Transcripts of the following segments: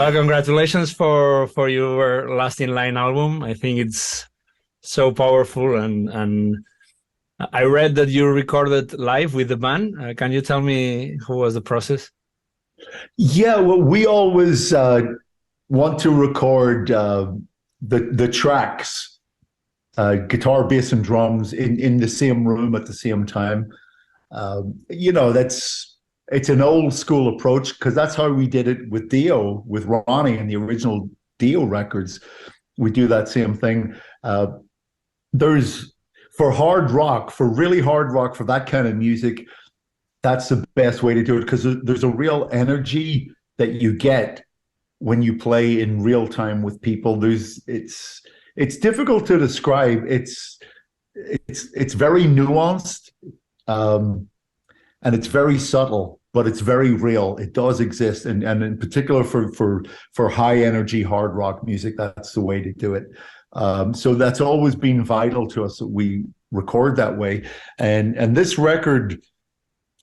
Well, congratulations for your Last in Line album. I think it's so powerful, and I read that you recorded live with the band. Can you tell me who was the process? Yeah, well, we always want to record the tracks, guitar, bass, and drums in the same room at the same time. It's an old school approach because that's how we did it with Dio, with Ronnie and the original Dio records. We do that same thing. There's for hard rock, for really hard rock, for that kind of music, that's the best way to do it because there's a real energy that you get when you play in real time with people. It's difficult to describe. It's very nuanced, and it's very subtle, but it's very real. It does exist, and in particular for high energy hard rock music, that's the way to do it. So that's always been vital to us that we record that way. And this record,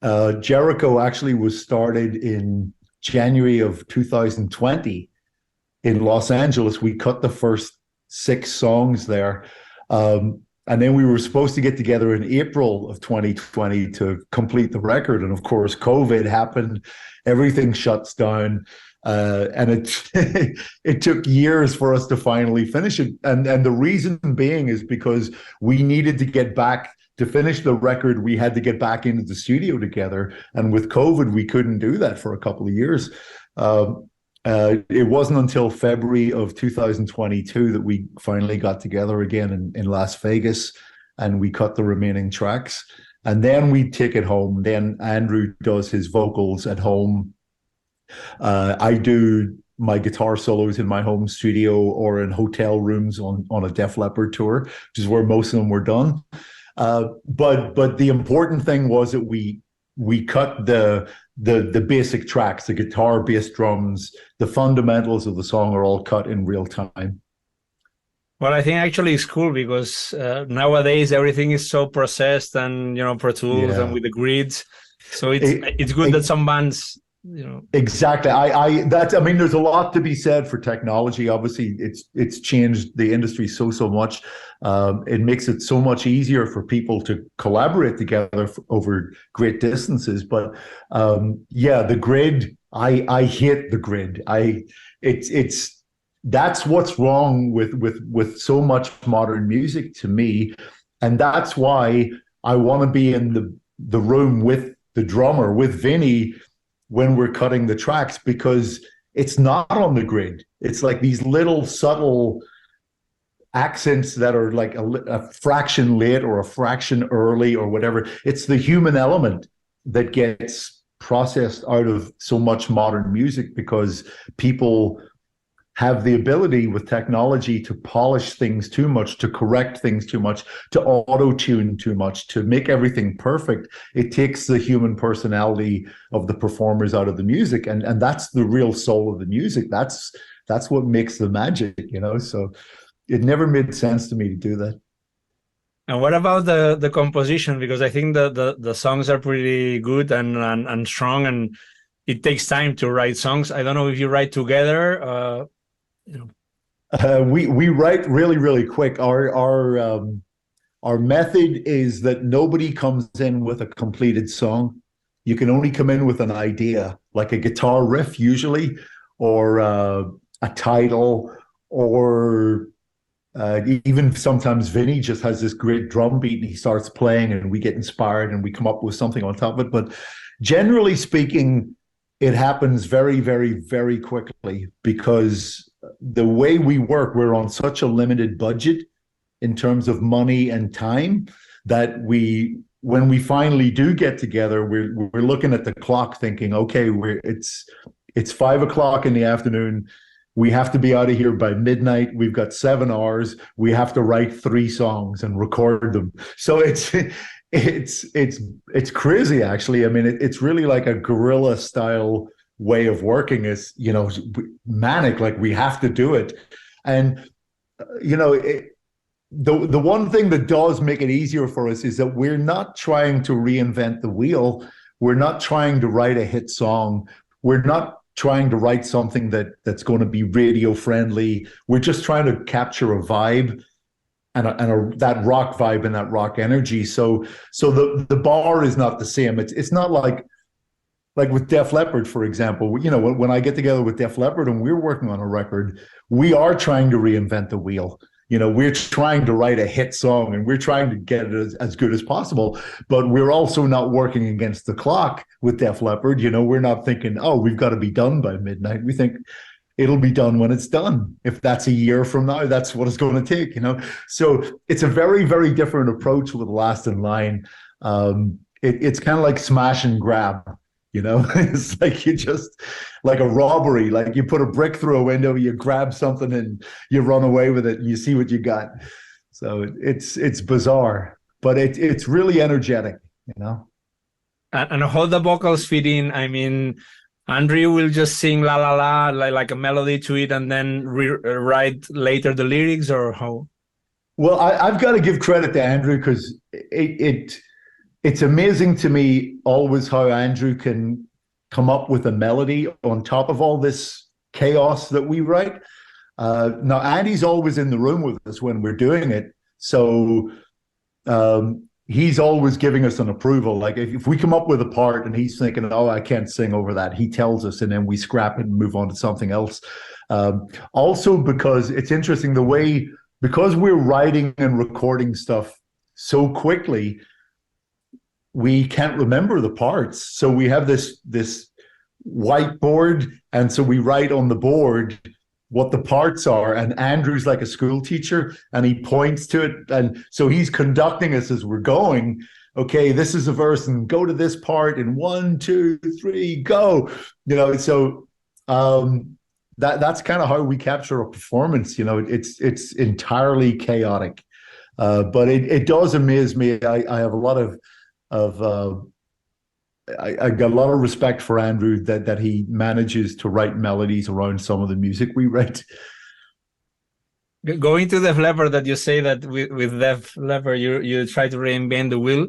Jericho, actually was started in January of 2020 in Los Angeles. We cut the first 6 songs there. And then we were supposed to get together in April of 2020 to complete the record. And of course, COVID happened, everything shuts down. And it took years for us to finally finish it. And the reason being is because we needed to get back to finish the record. We had to get back into the studio together. And with COVID, we couldn't do that for a couple of years. It wasn't until February of 2022 that we finally got together again in Las Vegas, and we cut the remaining tracks. And then we take it home. Then Andrew does his vocals at home. I do my guitar solos in my home studio or in hotel rooms on a Def Leppard tour, which is where most of them were done. But the important thing was that we cut the basic tracks, the guitar, bass, drums, the fundamentals of the song are all cut in real time. Well, I think actually it's cool because nowadays everything is so processed and Pro Tools and with the grids. So it's good that some bands. Exactly. I mean, there's a lot to be said for technology. Obviously, it's changed the industry so much. It makes it so much easier for people to collaborate together over great distances. But the grid, I hate the grid. That's what's wrong with so much modern music to me, and that's why I want to be in the room with the drummer, with Vinny, when we're cutting the tracks, because it's not on the grid. It's like these little subtle accents that are like a fraction late or a fraction early or whatever. It's the human element that gets processed out of so much modern music because people have the ability with technology to polish things too much, to correct things too much, to auto-tune too much, to make everything perfect. It takes the human personality of the performers out of the music, and that's the real soul of the music. That's what makes the magic, So it never made sense to me to do that. And what about the composition? Because I think the songs are pretty good and strong, and it takes time to write songs. I don't know if you write together. We write really, really quick. Our method is that nobody comes in with a completed song. You can only come in with an idea, like a guitar riff usually, or a title, or even sometimes Vinny just has this great drum beat and he starts playing and we get inspired and we come up with something on top of it. But generally speaking, it happens very, very, very quickly because the way we work, we're on such a limited budget in terms of money and time that when we finally do get together, we're looking at the clock thinking, okay, it's 5 o'clock in the afternoon. We have to be out of here by midnight. We've got 7 hours. We have to write 3 songs and record them. So it's crazy, actually. I mean, it's really like a guerrilla style way of working. Is manic, like we have to do it. And the one thing that does make it easier for us is that we're not trying to reinvent the wheel. We're not trying to write a hit song. We're not trying to write something that's going to be radio friendly. We're just trying to capture a vibe and that rock vibe and that rock energy. So the bar is not the same. It's not like with Def Leppard, for example. You know, when I get together with Def Leppard and we're working on a record, we are trying to reinvent the wheel. You know, we're trying to write a hit song and we're trying to get it as good as possible, but we're also not working against the clock with Def Leppard. You know, we're not thinking, oh, we've got to be done by midnight. We think it'll be done when it's done. If that's a year from now, that's what it's going to take, you know? So it's a very, very different approach with Last in Line. It's kind of like smash and grab. You know, it's like you just like a robbery, like you put a brick through a window, you grab something and you run away with it and you see what you got. So it's bizarre, but it's really energetic, you know. And how the vocals fit in. I mean, Andrew will just sing la la la like a melody to it and then write later the lyrics, or how? Well, I've got to give credit to Andrew because it's amazing to me always how Andrew can come up with a melody on top of all this chaos that we write. Now, Andy's always in the room with us when we're doing it. So he's always giving us an approval. Like if we come up with a part and he's thinking, oh, I can't sing over that, he tells us and then we scrap it and move on to something else. Also, because it's interesting because we're writing and recording stuff so quickly, we can't remember the parts. So we have this whiteboard, and so we write on the board what the parts are. And Andrew's like a school teacher, and he points to it. And so he's conducting us as we're going. Okay, this is a verse, and go to this part in 1, 2, 3, go. You know, so that's kind of how we capture a performance. You know, it's entirely chaotic, but it does amaze me. I have a lot of I got a lot of respect for Andrew that he manages to write melodies around some of the music we write. Going to Def Leppard, that you say that with Def Leppard you try to reinvent the wheel.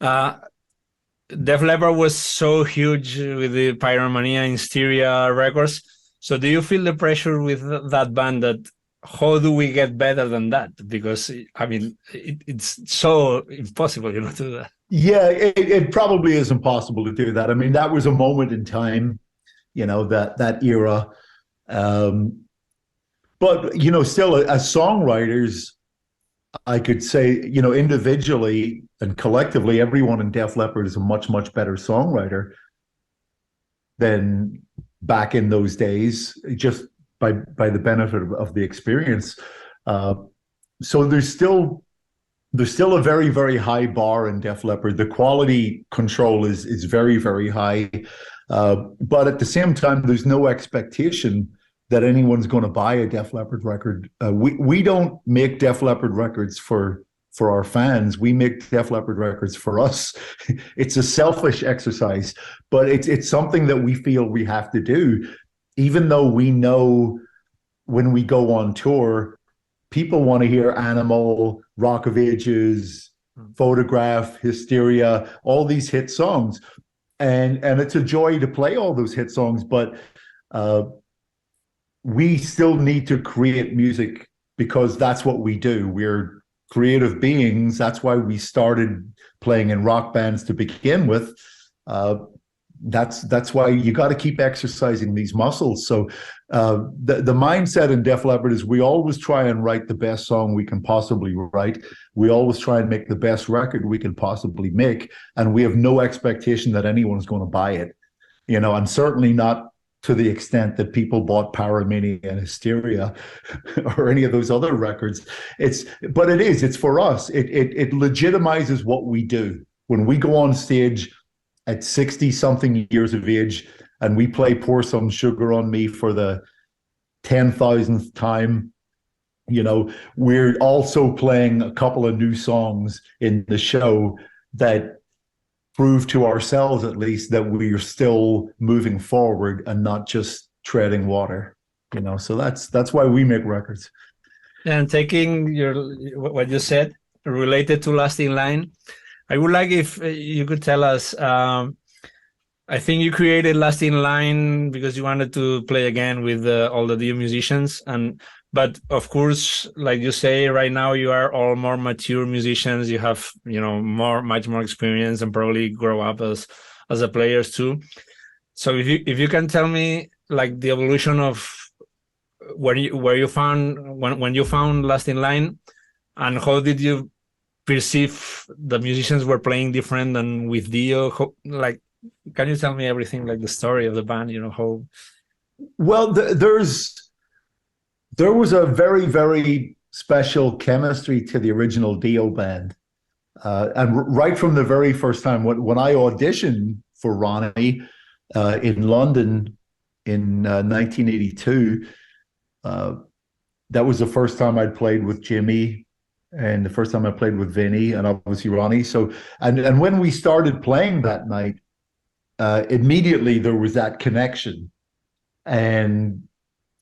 Def Leppard was so huge with the Pyromania in Styria Records. So do you feel the pressure with that band that how do we get better than that? Because I mean, it's so impossible, you know, to do that. Yeah, it probably is impossible to do that. I mean, that was a moment in time, you know, that era. But, you know, still as songwriters, I could say, you know, individually and collectively, everyone in Def Leppard is a much, much better songwriter than back in those days, just by the benefit of the experience. So there's still a very, very high bar in Def Leppard. The quality control is very, very high. But at the same time, there's no expectation that anyone's going to buy a Def Leppard record. We don't make Def Leppard records for our fans. We make Def Leppard records for us. It's a selfish exercise, but it's something that we feel we have to do, even though we know when we go on tour, people want to hear Animal, Rock of Ages, Photograph, Hysteria, all these hit songs. And it's a joy to play all those hit songs, but we still need to create music because that's what we do. We're creative beings. That's why we started playing in rock bands to begin with. That's why you got to keep exercising these muscles. So the mindset in Def Leppard is we always try and write the best song we can possibly write. We always try and make the best record we can possibly make. And we have no expectation that anyone's going to buy it, you know, and certainly not to the extent that people bought Pyromania and Hysteria or any of those other records. It's for us. It legitimizes what we do. When we go on stage at 60 something years of age and we play Pour Some Sugar on Me for the 10,000th time, you know, we're also playing a couple of new songs in the show that prove to ourselves, at least, that we are still moving forward and not just treading water, you know. So that's why we make records. And taking what you said related to Last in Line, I would like if you could tell us, I think you created Last in Line because you wanted to play again with all the DIO musicians, but of course, like you say, right now you are all more mature musicians. You have, much more experience and probably grow up as a players too. So if you can tell me like the evolution of where you found when you found Last in Line, and how did you perceive the musicians were playing different than with DIO? Can you tell me everything, like the story of the band? How? Well, there was a very, very special chemistry to the original DIO band. And right from the very first time, when I auditioned for Ronnie in London in 1982, that was the first time I'd played with Jimmy and the first time I played with Vinny and obviously Ronnie. So, and when we started playing that night, immediately there was that connection, and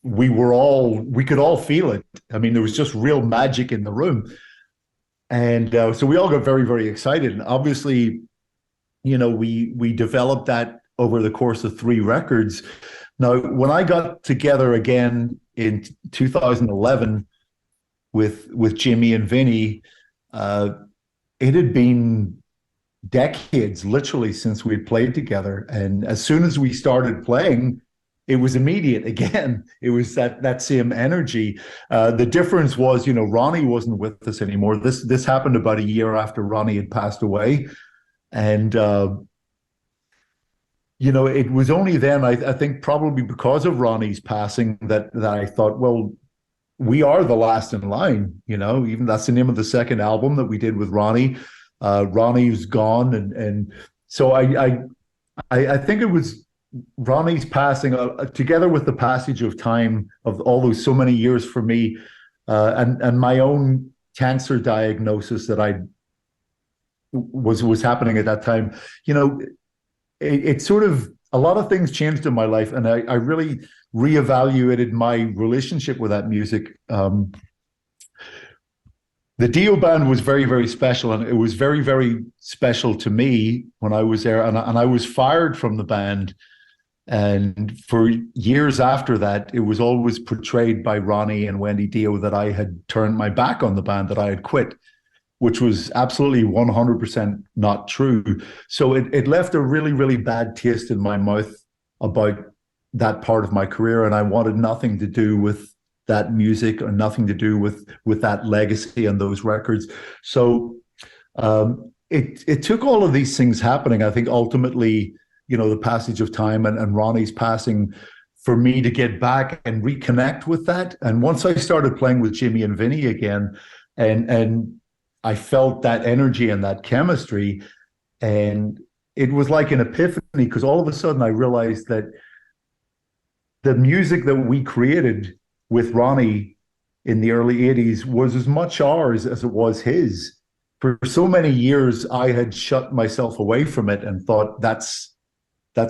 we could all feel it. I mean, there was just real magic in the room. And so we all got very, very excited. And obviously, we developed that over the course of 3 records. Now, when I got together again in 2011 with Jimmy and Vinny, it had been decades, literally, since we had played together. And as soon as we started playing, it was immediate again. It was that same energy. The difference was, Ronnie wasn't with us anymore. This happened about a year after Ronnie had passed away. And, it was only then, I think probably because of Ronnie's passing, that I thought, well, we are the last in line, even that's the name of the second album that we did with Ronnie. Ronnie's gone. And so I think it was Ronnie's passing, together with the passage of time of all those so many years for me, and my own cancer diagnosis that I was happening at that time. It sort of, a lot of things changed in my life, and I really reevaluated my relationship with that music. The DIO band was very, very special, and it was very, very special to me when I was there, and I was fired from the band. And for years after that, it was always portrayed by Ronnie and Wendy DIO that I had turned my back on the band, that I had quit, which was absolutely 100% not true. So it left a really, really bad taste in my mouth about that part of my career, and I wanted nothing to do with that music or nothing to do with that legacy and those records. So it took all of these things happening, I think, ultimately, the passage of time and Ronnie's passing, for me to get back and reconnect with that. And once I started playing with Jimmy and Vinny again, and I felt that energy and that chemistry, and it was like an epiphany, because all of a sudden I realized that the music that we created with Ronnie in the early 80s was as much ours as it was his. For so many years, I had shut myself away from it and thought, that's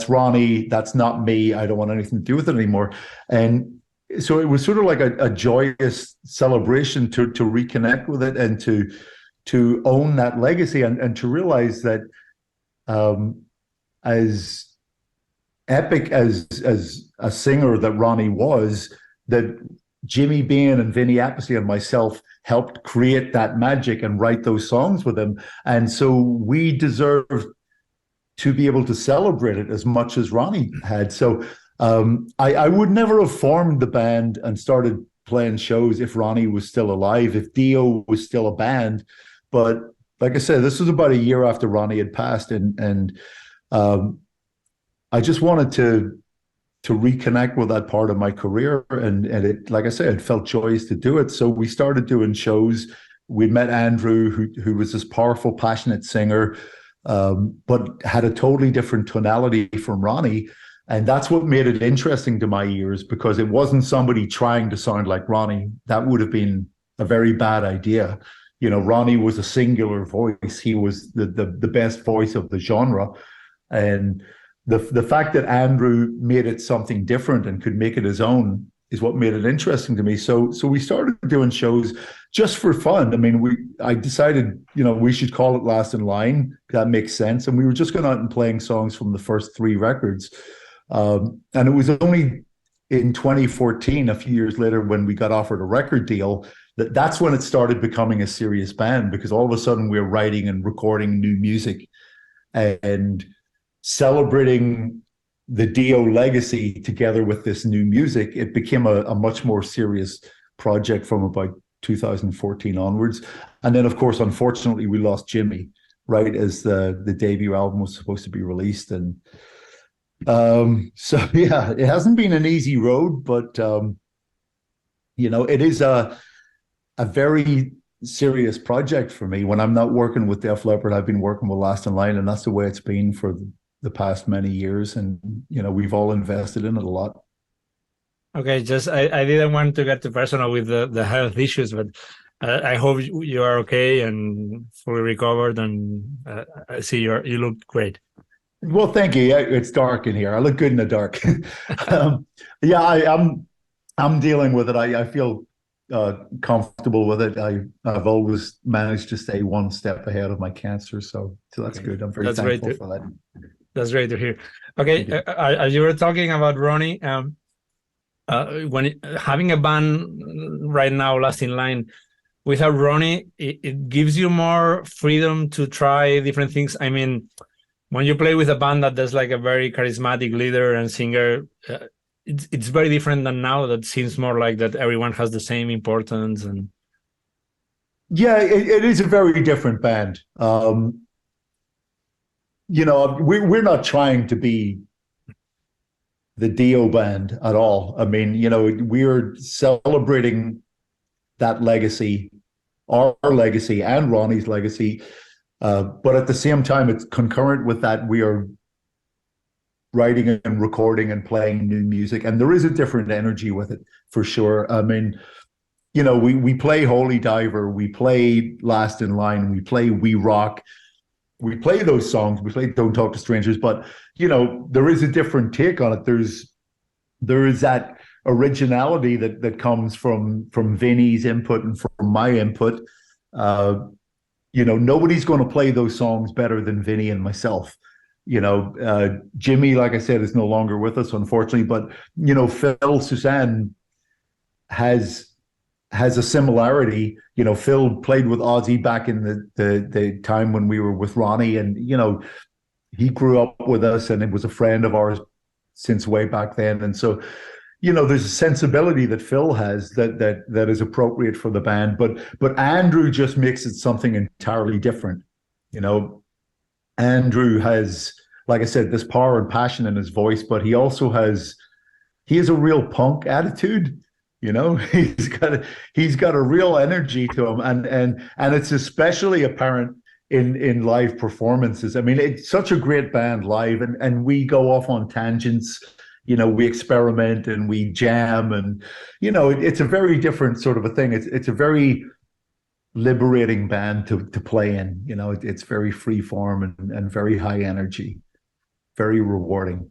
Ronnie, that's not me, I don't want anything to do with it anymore. And so it was sort of like a joyous celebration to reconnect with it and to own that legacy, and to realize that as epic as a singer that Ronnie was, that Jimmy Bain and Vinny Appice and myself helped create that magic and write those songs with him. And so we deserve to be able to celebrate it as much as Ronnie had. So I would never have formed the band and started playing shows if Ronnie was still alive, if DIO was still a band. But like I said, this was about a year after Ronnie had passed, and I just wanted to reconnect with that part of my career, and it, like I said, it felt joyous to do it. So we started doing shows. We met Andrew, who was this powerful, passionate singer, but had a totally different tonality from Ronnie. And that's what made it interesting to my ears, because it wasn't somebody trying to sound like Ronnie. That would have been a very bad idea. Ronnie was a singular voice. He was the best voice of the genre. And the fact that Andrew made it something different and could make it his own, is what made it interesting to me. So we started doing shows just for fun. I mean, I decided, we should call it Last in Line. That makes sense. And we were just going out and playing songs from the first 3 records. And it was only in 2014, a few years later, when we got offered a record deal, that's when it started becoming a serious band, because all of a sudden we were writing and recording new music and celebrating the Dio legacy together with this new music. It became a much more serious project from about 2014 onwards. And then, of course, unfortunately, we lost Jimmy right as the debut album was supposed to be released. And so, yeah, it hasn't been an easy road, but, it is a very serious project for me. When I'm not working with Def Leppard, I've been working with Last in Line, and that's the way it's been for the past many years. And, we've all invested in it a lot. Okay, I didn't want to get too personal with the health issues, but I hope you are okay and fully recovered, and I see you look great. Well, thank you. It's dark in here. I look good in the dark. I'm dealing with it. I feel comfortable with it. I've always managed to stay one step ahead of my cancer, so that's good. I'm very thankful for that. That's great to hear. Okay, as you were talking about Ronnie, when having a band right now, Last in Line, without Ronnie, it gives you more freedom to try different things. I mean, when you play with a band that there's like a very charismatic leader and singer, it's very different than now. That seems more like that everyone has the same importance. And yeah, it is a very different band. We're not trying to be the Dio band at all. I mean, we're celebrating that legacy, our legacy and Ronnie's legacy. But at the same time, it's concurrent with that, we are writing and recording and playing new music. And there is a different energy with it, for sure. I mean, we play Holy Diver, we play Last in Line, we play We Rock. We play those songs, we play Don't Talk to Strangers, but, there is a different take on it. There is that originality that comes from Vinny's input and from my input. Nobody's going to play those songs better than Vinny and myself. Jimmy, like I said, is no longer with us, unfortunately, but, Phil Suzanne has a similarity. Phil played with Ozzy back in the time when we were with Ronnie, and, he grew up with us and it was a friend of ours since way back then. And so, there's a sensibility that Phil has that is appropriate for the band, but Andrew just makes it something entirely different. Andrew has, like I said, this power and passion in his voice, but he also has a real punk attitude. He's got a real energy to him, and it's especially apparent in live performances. I mean, it's such a great band live, and we go off on tangents. We experiment and we jam, and it's a very different sort of a thing. It's a very liberating band to play in. It's very free form and very high energy, very rewarding.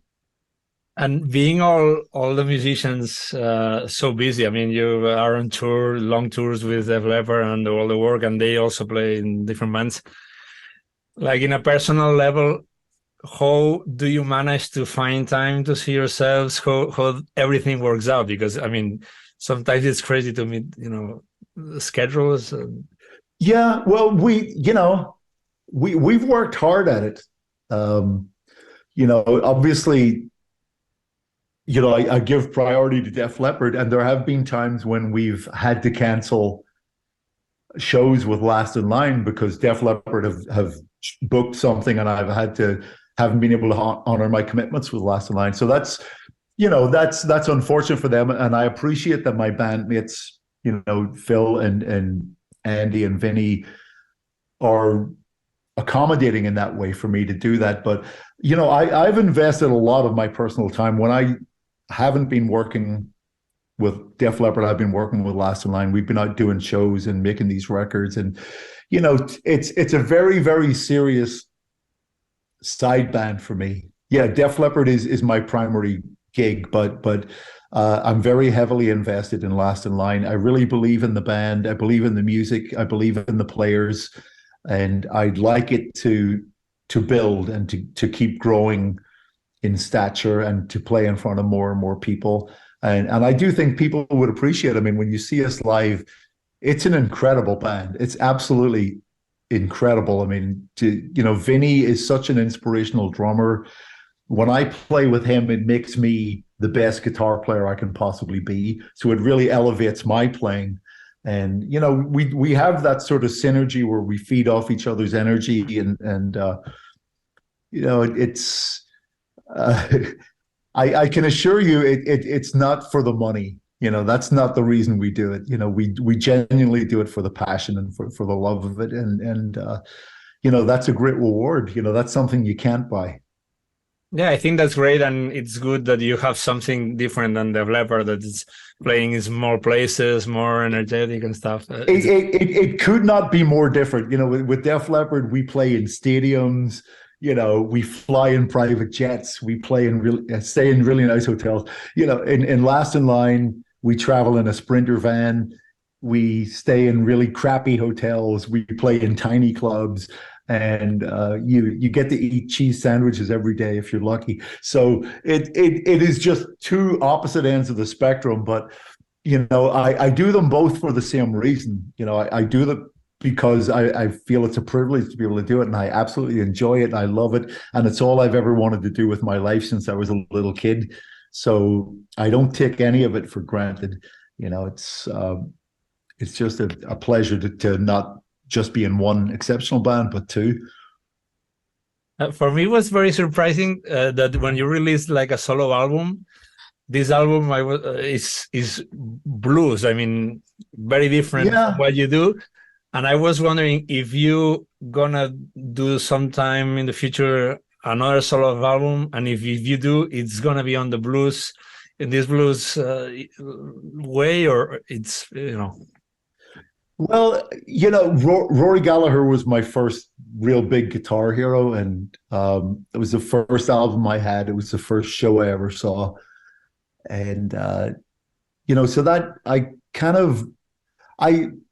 And being all the musicians so busy, I mean, you are on tour, long tours with Def Leppard and all the work, and they also play in different bands. Like, in a personal level, how do you manage to find time to see yourselves? How everything works out? Because, I mean, sometimes it's crazy to meet, schedules. Yeah, well, we've worked hard at it. Obviously, I give priority to Def Leppard, and there have been times when we've had to cancel shows with Last in Line because Def Leppard have booked something, and haven't been able to honor my commitments with Last in Line. So that's unfortunate for them, and I appreciate that my bandmates, Phil and Andy and Vinny, are accommodating in that way for me to do that. But I've invested a lot of my personal time when I haven't been working with Def Leppard. I've been working with Last in Line. We've been out doing shows and making these records, and it's a very, very serious side band for me. Yeah, Def Leppard is my primary gig, but I'm very heavily invested in Last in Line. I really believe in the band. I believe in the music. I believe in the players, and I'd like it to build and to keep growing in stature and to play in front of more and more people. And I do think people would appreciate it. I mean, when you see us live, it's an incredible band. It's absolutely incredible. I mean, Vinny is such an inspirational drummer. When I play with him, it makes me the best guitar player I can possibly be. So it really elevates my playing. And we have that sort of synergy where we feed off each other's energy, and it's I can assure you it's not for the money. That's not the reason we do it. We genuinely do it for the passion and for the love of it, and that's a great reward. That's something you can't buy. Yeah, I think that's great, and it's good that you have something different than the Leppard that is playing in more places, more energetic and stuff. It could not be more different. With Def Leppard, we play in stadiums. We fly in private jets. We stay in really nice hotels. In Last in Line, we travel in a Sprinter van. We stay in really crappy hotels. We play in tiny clubs. And you get to eat cheese sandwiches every day if you're lucky. So it is just two opposite ends of the spectrum. But I do them both for the same reason. I do them because I feel it's a privilege to be able to do it, and I absolutely enjoy it, and I love it, and it's all I've ever wanted to do with my life since I was a little kid. So I don't take any of it for granted. It's just a pleasure to not just be in one exceptional band, but two. For me, it was very surprising that when you released like a solo album, this album is blues. I mean, very different from what you do. And I was wondering if you gonna do sometime in the future another solo album, and if you do, it's gonna be on the blues, in this blues way, or it's Well, Rory Gallagher was my first real big guitar hero, and it was the first album I had. It was the first show I ever saw, and so that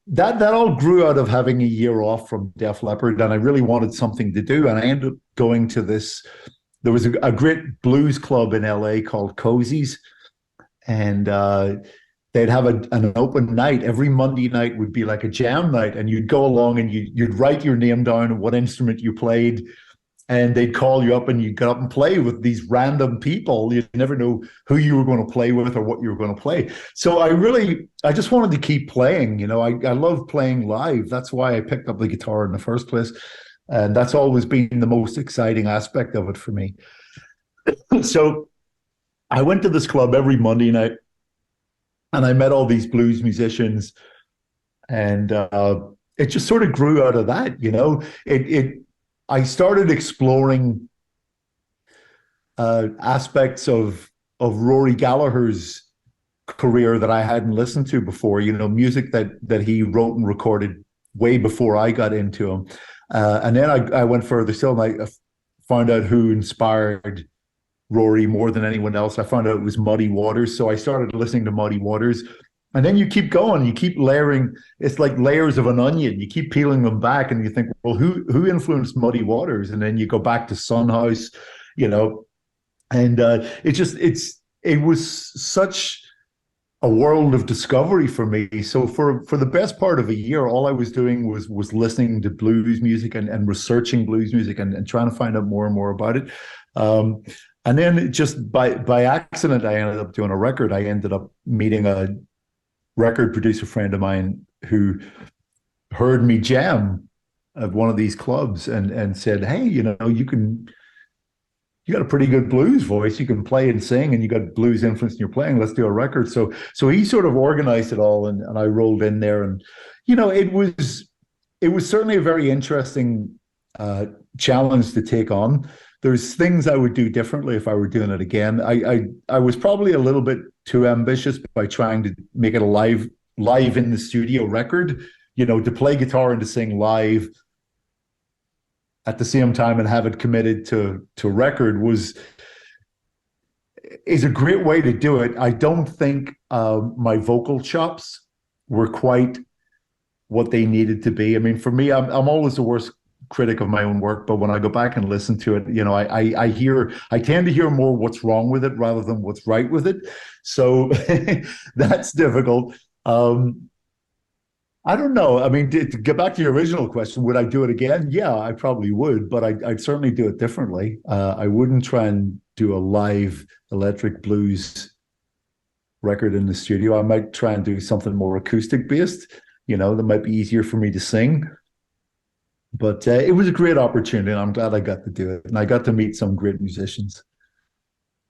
that all grew out of having a year off from Def Leppard, and I really wanted something to do, and I ended up going to this. There was a great blues club in LA called Cozy's, and they'd have an open night. Every Monday night would be like a jam night, and you'd go along and you'd write your name down and what instrument you played, and they'd call you up and you'd get up and play with these random people. You'd never know who you were going to play with or what you were going to play. So I just wanted to keep playing. I love playing live. That's why I picked up the guitar in the first place. And that's always been the most exciting aspect of it for me. So I went to this club every Monday night, and I met all these blues musicians, and it just sort of grew out of that. I started exploring aspects of Rory Gallagher's career that I hadn't listened to before. Music that he wrote and recorded way before I got into him, and then I went further still, and I found out who inspired Rory more than anyone else. I found out it was Muddy Waters, so I started listening to Muddy Waters, and then you keep going, you keep layering. It's like layers of an onion. You keep peeling them back, and you think, well, who influenced Muddy Waters? And then you go back to Sunhouse, and it was such a world of discovery for me. So for the best part of a year, all I was doing was listening to blues music and researching blues music and trying to find out more and more about it. And then just by accident, I ended up doing a record. I ended up meeting a record producer friend of mine who heard me jam at one of these clubs and said, hey, you got a pretty good blues voice. You can play and sing, and you got blues influence in your playing. Let's do a record. So he sort of organized it all, and I rolled in there, and it was certainly a very interesting challenge to take on. There's things I would do differently if I were doing it again. I was probably a little bit too ambitious by trying to make it a live in the studio record, to play guitar and to sing live at the same time and have it committed to record is a great way to do it. I don't think my vocal chops were quite what they needed to be. I mean, for me, I'm always the worst critic of my own work, but when I go back and listen to it, you know, I tend to hear more what's wrong with it rather than what's right with it. So that's difficult. I don't know. I mean, to get back to your original question, would I do it again? Yeah, I probably would, but I'd certainly do it differently. I wouldn't try and do a live electric blues record in the studio. I might try and do something more acoustic based, you know, that might be easier for me to sing. But it was a great opportunity, and I'm glad I got to do it. And I got to meet some great musicians.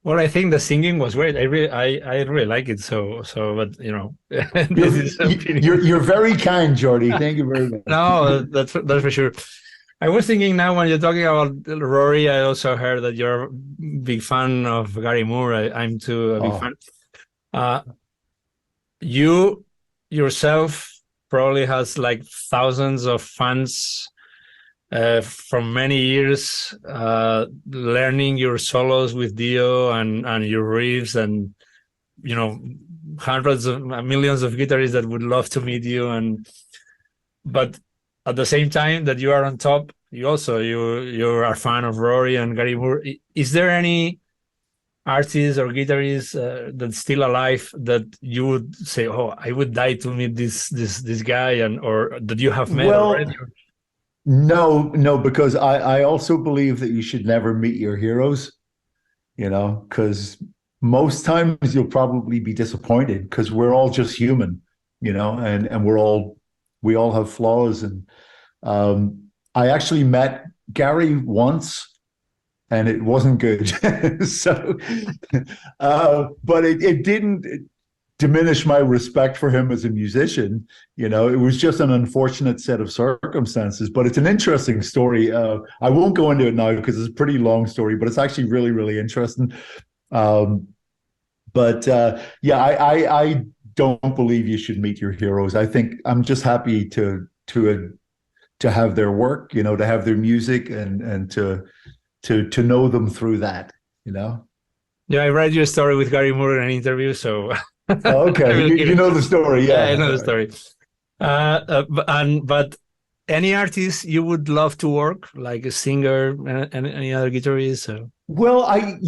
Well, I think the singing was great. I really like it. But you know, this is you're very kind, Jordi. Thank you very much. No, that's for sure. I was thinking now when you're talking about Rory, I also heard that you're a big fan of Gary Moore. I'm too a big fan. You yourself probably has like thousands of fans from many years, learning your solos with Dio and your riffs, and you know, hundreds of millions of guitarists that would love to meet you. But at the same time that you are on top, you are a fan of Rory and Gary Moore. Is there any artist or guitarist that's still alive that you would say, "Oh, I would die to meet this guy," or that you have met already? No, because I also believe that you should never meet your heroes, you know, because most times you'll probably be disappointed because we're all just human, you know, and we all have flaws. And I actually met Gary once, and it wasn't good. So, but it didn't diminish my respect for him as a musician. You know, it was just an unfortunate set of circumstances, but it's an interesting story. I won't go into it now because it's a pretty long story, but it's actually really, really interesting. Yeah, I don't believe you should meet your heroes. I think I'm just happy to have their work, you know, to have their music and to know them through that, you know. Yeah, I read your story with Gary Moore in an interview, so okay, you know the story. Yeah, I know the story. But any artist you would love to work, like a singer and any other guitarist? So. Well, I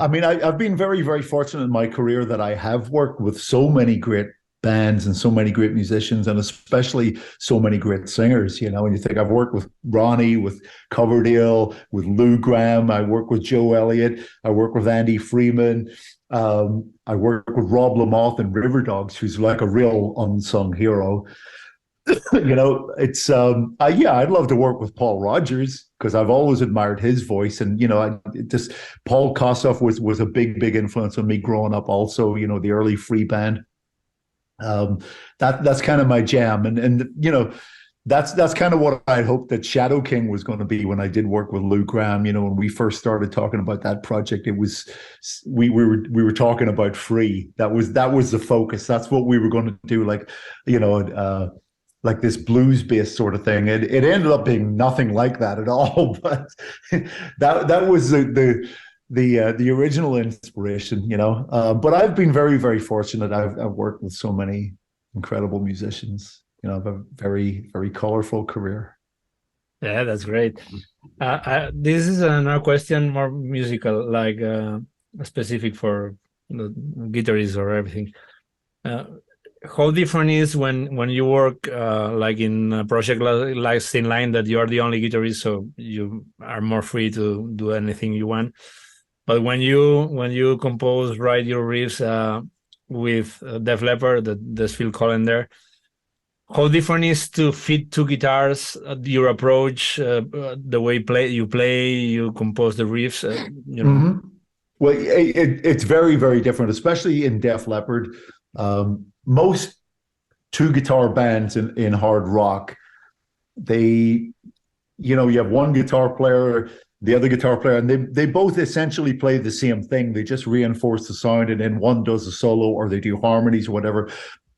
mean, I've been very, very fortunate in my career that I have worked with so many great bands and so many great musicians, and especially so many great singers. You know, and you think I've worked with Ronnie, with Coverdale, with Lou Gramm. I work with Joe Elliott. I work with Andy Freeman. I work with Rob Lamoth and River Dogs, who's like a real unsung hero. You know, it's I'd love to work with Paul Rodgers because I've always admired his voice, and you know, Paul Kossoff was a big influence on me growing up. Also, you know, the early free band. That's kind of my jam, and you know, that's kind of what I hoped that Shadow King was going to be when I did work with Lou Gramm. You know, when we first started talking about that project, it was we were talking about free. That was the focus. That's what we were going to do. Like, you know, like this blues based sort of thing. It ended up being nothing like that at all. But that was the original inspiration, you know. But I've been very, very fortunate. I've worked with so many incredible musicians. You know, I have a very, very colorful career. Yeah, that's great. This is another question, more musical, like specific for guitarists or everything. How different is when you work like in a project like Thin Line, that you are the only guitarist, so you are more free to do anything you want. But when you compose, write your riffs with Def Leppard, there's Phil Collen there. How different is to fit two guitars, your approach, the way you play, you compose the riffs, you know? Mm-hmm. Well, it's very, very different, especially in Def Leppard. Most two guitar bands in hard rock, you have one guitar player, the other guitar player, and they both essentially play the same thing. They just reinforce the sound, and then one does a solo or they do harmonies or whatever.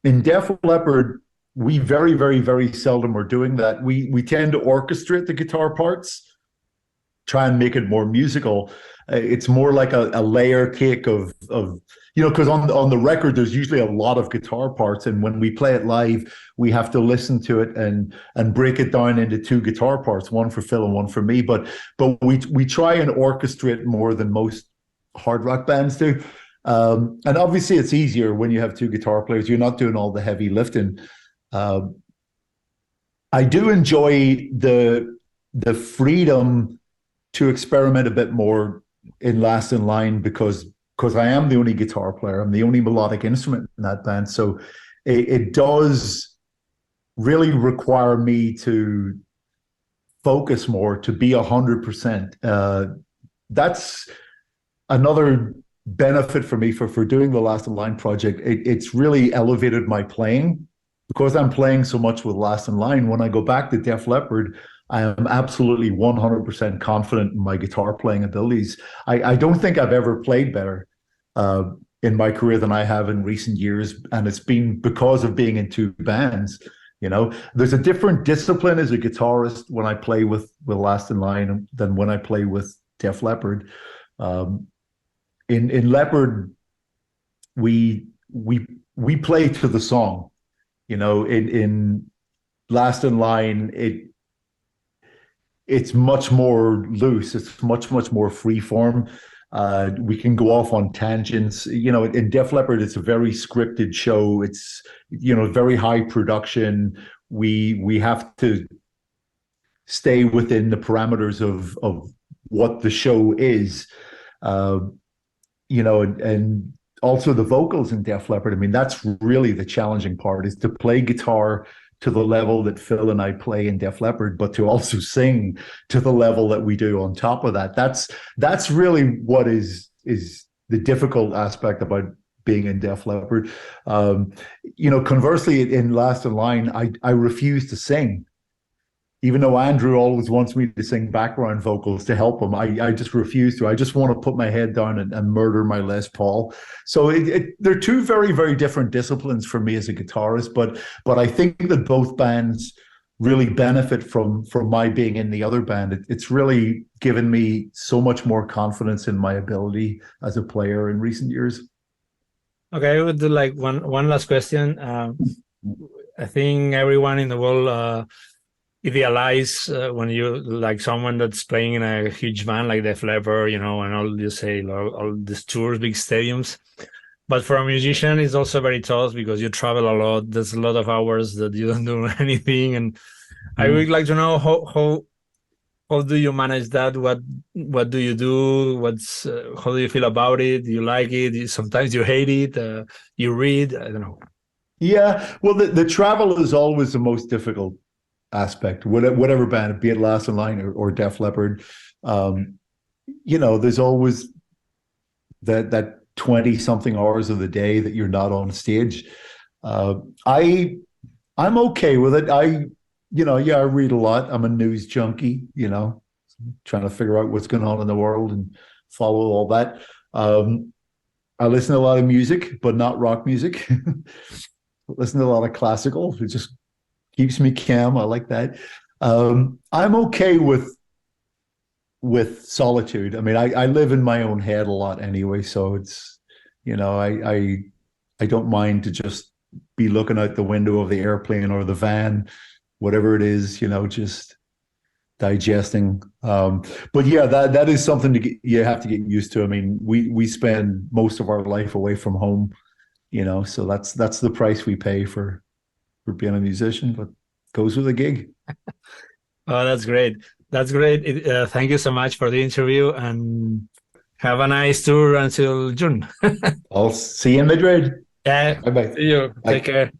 In Def Leppard, we very, very, very seldom are doing that. We tend to orchestrate the guitar parts. try and make it more musical. It's more like a layer cake of because on the record there's usually a lot of guitar parts, and when we play it live, we have to listen to it and break it down into two guitar parts, one for Phil and one for me. But we try and orchestrate more than most hard rock bands do. And obviously it's easier when you have two guitar players. You're not doing all the heavy lifting. I do enjoy the freedom to experiment a bit more in Last in Line because I am the only guitar player. I'm the only melodic instrument in that band. So it does really require me to focus more, to be 100%. That's another benefit for me for doing the Last in Line project. It's really elevated my playing because I'm playing so much with Last in Line. When I go back to Def Leppard, I am absolutely 100% confident in my guitar playing abilities. I don't think I've ever played better in my career than I have in recent years, and it's been because of being in two bands. There's a different discipline as a guitarist when I play with Last in Line than when I play with Def Leppard. In Leppard, we play to the song. In Last in Line, it's much more loose. It's much more free form. We can go off on tangents. In Def Leppard, it's a very scripted show. It's very high production. We have to stay within the parameters of what the show is. And also the vocals in Def Leppard. I mean, that's really the challenging part, is to play guitar to the level that Phil and I play in Def Leppard, but to also sing to the level that we do on top of that. That's really what is the difficult aspect about being in Def Leppard. Conversely, in Last in Line, I refuse to sing. Even though Andrew always wants me to sing background vocals to help him, I just refuse to. I just want to put my head down and murder my Les Paul. So they're two very, very different disciplines for me as a guitarist. But I think that both bands really benefit from my being in the other band. It's really given me so much more confidence in my ability as a player in recent years. Okay, I would do like one last question. I think everyone in the world idealize when you like someone that's playing in a huge band like Def Leppard, and all these tours, big stadiums. But for a musician, it's also very tough because you travel a lot. There's a lot of hours that you don't do anything, and I would like to know how do you manage that? What do you do? How do you feel about it? Do you like it? Sometimes you hate it. You read. I don't know. Yeah, well, the travel is always the most difficult aspect, whatever band, be it Last in Line or Def Leppard. There's always that 20 something hours of the day that you're not on stage. I'm okay with it. I read a lot. I'm a news junkie, trying to figure out what's going on in the world and follow all that. I listen to a lot of music, but not rock music. Listen to a lot of classical. It just keeps me calm. I like that. I'm okay with solitude. I mean, I live in my own head a lot anyway, so it's I don't mind to just be looking out the window of the airplane or the van, whatever it is, just digesting. But yeah, that is something you have to get used to. I mean, we spend most of our life away from home, so that's the price we pay for being a musician, but goes with a gig. Oh, that's great. That's great. Thank you so much for the interview, and have a nice tour until June. I'll see you in Madrid. Yeah. Bye-bye. See you. Bye. Take care.